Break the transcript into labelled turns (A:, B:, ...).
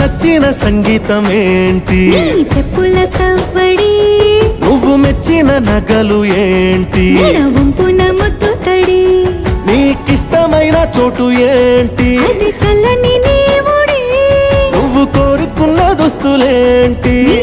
A: నచ్చిన సంగీతం ఏంటి?
B: చెప్పుల సవ్వడి.
A: నువ్వు మెచ్చిన నగలు ఏంటి?
B: వంపున ముద్దు తడి.
A: నీకిష్టమైన చోటు ఏంటి?
B: అది చల్లని నీ ఒడి.
A: నువ్వు కోరుకున్న దుస్తులేంటి?